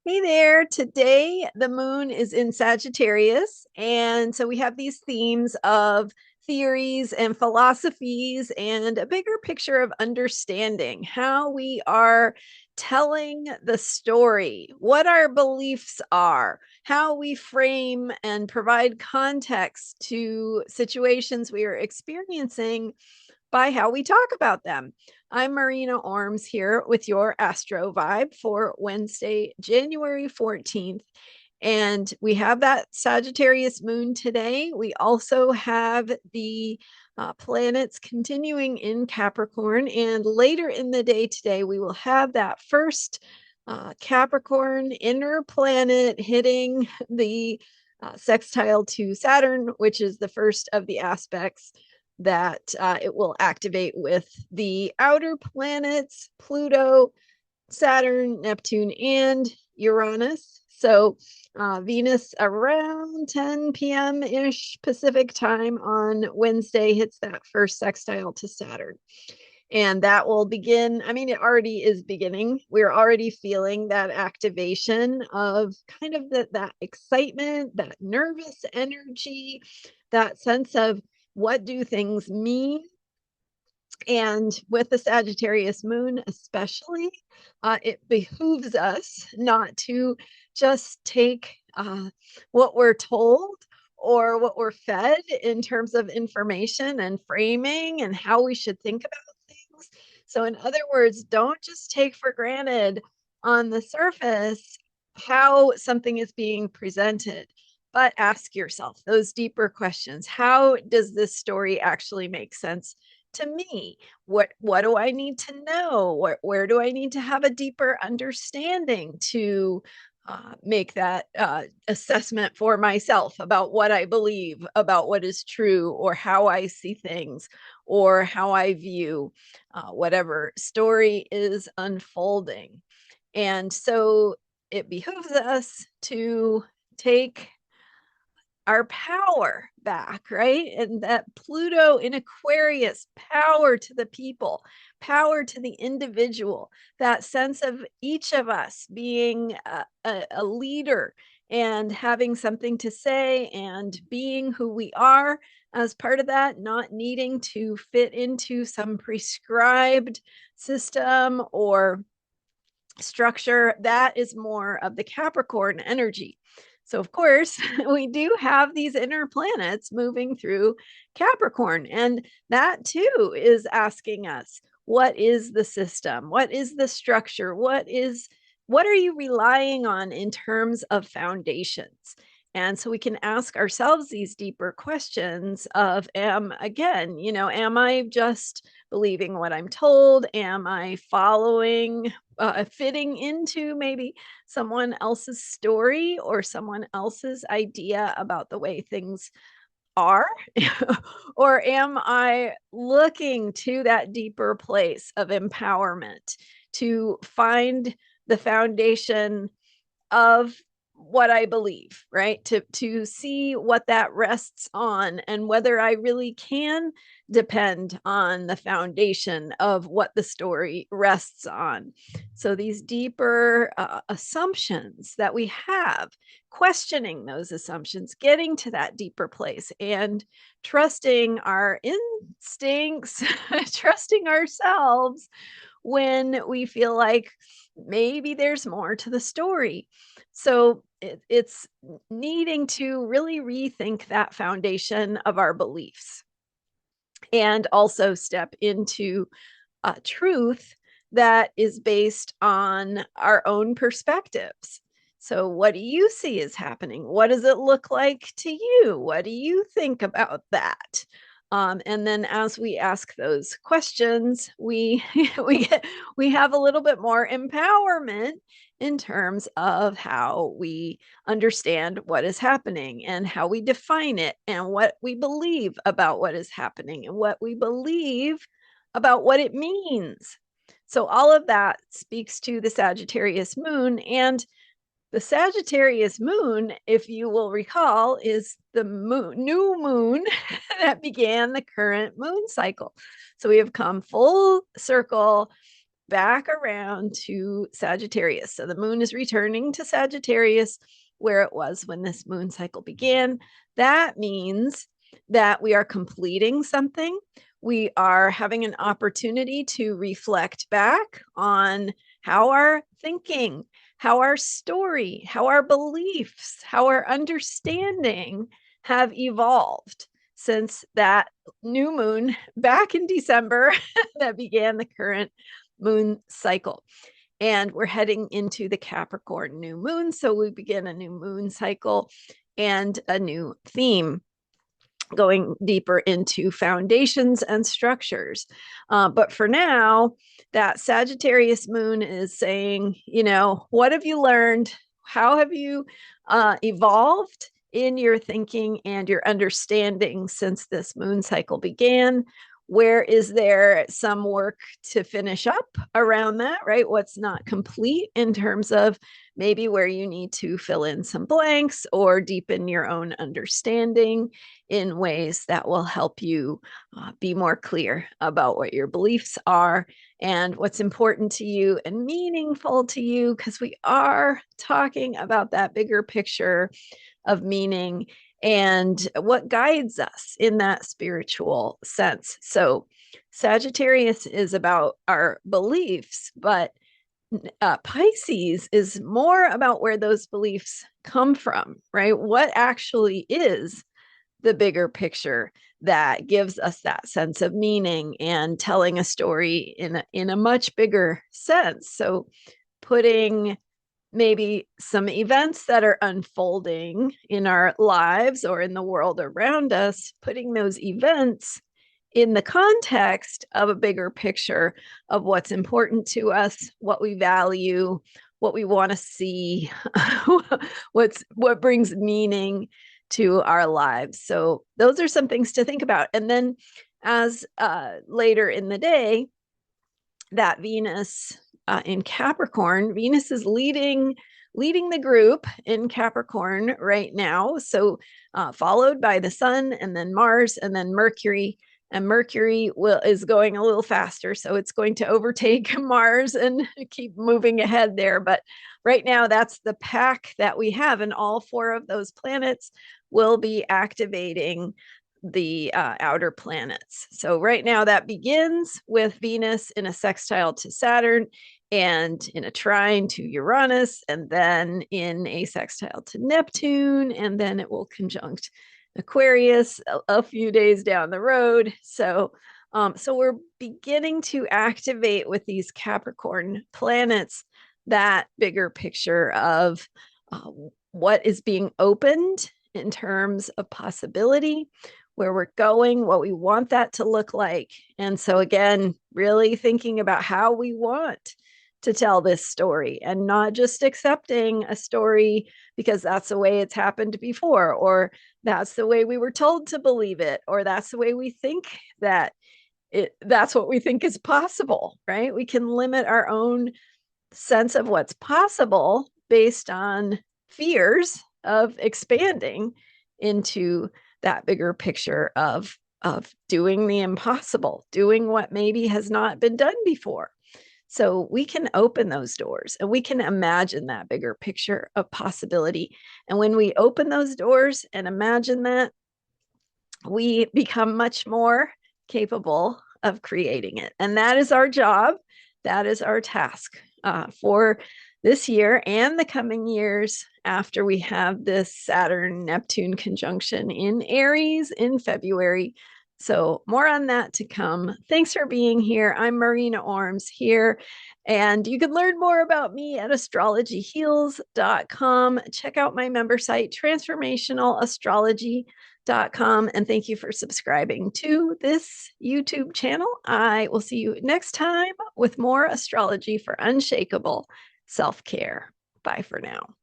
Hey there. Today, the moon is in Sagittarius. And so we have these themes of theories and philosophies and a bigger picture of understanding how we are telling the story, what our beliefs are, how we frame and provide context to situations we are experiencing by how we talk about them. I'm Marina Orms here with your Astro Vibe for Wednesday, January 14th. And we have that Sagittarius moon today. We also have the planets continuing in Capricorn. And later in the day today, we will have that first Capricorn inner planet hitting the sextile to Saturn, which is the first of the aspects that it will activate with the outer planets, Pluto, Saturn, Neptune, and Uranus. So Venus around 10 p.m. ish Pacific time on Wednesday hits that first sextile to Saturn. And that will begin. I mean, it already is beginning. We're already feeling that activation of kind of that excitement, that nervous energy, that sense of what do things mean. And with the Sagittarius moon, especially, it behooves us not to just take what we're told or what we're fed in terms of information and framing and how we should think about things. So, in other words, don't just take for granted on the surface how something is being presented, but ask yourself those deeper questions. How does this story actually make sense to me? What do I need to know? Where do I need to have a deeper understanding to make that assessment for myself about what I believe, about what is true, or how I see things, or how I view whatever story is unfolding? And so it behooves us to take our power back, right? And that Pluto in Aquarius, power to the people, power to the individual, that sense of each of us being a leader and having something to say and being who we are as part of that, not needing to fit into some prescribed system or structure. That is more of the Capricorn energy. So, of course, we do have these inner planets moving through Capricorn. And that too is asking us, what is the system? What is the structure? What are you relying on in terms of foundations? And so we can ask ourselves these deeper questions of again, am I just believing what I'm told? Am I following, fitting into maybe someone else's story or someone else's idea about the way things are? Or am I looking to that deeper place of empowerment to find the foundation of what I believe, right? To see what that rests on and whether I really can depend on the foundation of what the story rests on. So these deeper assumptions that we have, questioning those assumptions, getting to that deeper place and trusting our instincts, trusting ourselves when we feel like maybe there's more to the story. So it's needing to really rethink that foundation of our beliefs and also step into a truth that is based on our own perspectives. So, what do you see is happening? What does it look like to you? What do you think about that? And then, as we ask those questions, we we have a little bit more empowerment in terms of how we understand what is happening and how we define it and what we believe about what is happening and what we believe about what it means. So, all of that speaks to the Sagittarius moon. And the Sagittarius moon, if you will recall, is the new moon that began the current moon cycle. So, we have come full circle back around to Sagittarius. So the moon is returning to Sagittarius where it was when this moon cycle began. That means that we are completing something. We are having an opportunity to reflect back on how our thinking, how our story, how our beliefs, how our understanding have evolved since that new moon back in December that began the current moon cycle. And we're heading into the Capricorn new moon. So we begin a new moon cycle and a new theme, going deeper into foundations and structures. But for now, that Sagittarius moon is saying, what have you learned? How have you evolved in your thinking and your understanding since this moon cycle began? Where is there some work to finish up around that, right? What's not complete in terms of maybe where you need to fill in some blanks or deepen your own understanding in ways that will help you be more clear about what your beliefs are and what's important to you and meaningful to you, because we are talking about that bigger picture of meaning and what guides us in that spiritual sense. So Sagittarius is about our beliefs, but Pisces is more about where those beliefs come from, right? What actually is the bigger picture that gives us that sense of meaning and telling a story in a much bigger sense. So putting maybe some events that are unfolding in our lives or in the world around us, putting those events in the context of a bigger picture of what's important to us, what we value, what we want to see, what brings meaning to our lives. So those are some things to think about. And then as later in the day, that Venus in Capricorn, Venus is leading the group in Capricorn right now. So followed by the sun and then Mars and then Mercury. And Mercury is going a little faster, so it's going to overtake Mars and keep moving ahead there. But right now, that's the pack that we have, and all four of those planets will be activating the outer planets. So right now, that begins with Venus in a sextile to Saturn and in a trine to Uranus, and then in a sextile to Neptune, and then it will conjunct Aquarius a few days down the road. So we're beginning to activate with these Capricorn planets that bigger picture of what is being opened in terms of possibility, where we're going, what we want that to look like. And so again, really thinking about how we want to tell this story and not just accepting a story because that's the way it's happened before, or that's the way we were told to believe it, or that's the way we think that's what we think is possible, right? We can limit our own sense of what's possible based on fears of expanding into that bigger picture of doing the impossible, doing what maybe has not been done before. So we can open those doors and we can imagine that bigger picture of possibility. And when we open those doors and imagine that, we become much more capable of creating it. And that is our job. That is our task for this year and the coming years after we have this Saturn-Neptune conjunction in Aries in February. So more on that to come. Thanks for being here. I'm Marina Orms here, and you can learn more about me at astrologyheals.com. Check out my member site, transformationalastrology.com, and thank you for subscribing to this YouTube channel. I will see you next time with more astrology for unshakable self-care. Bye for now.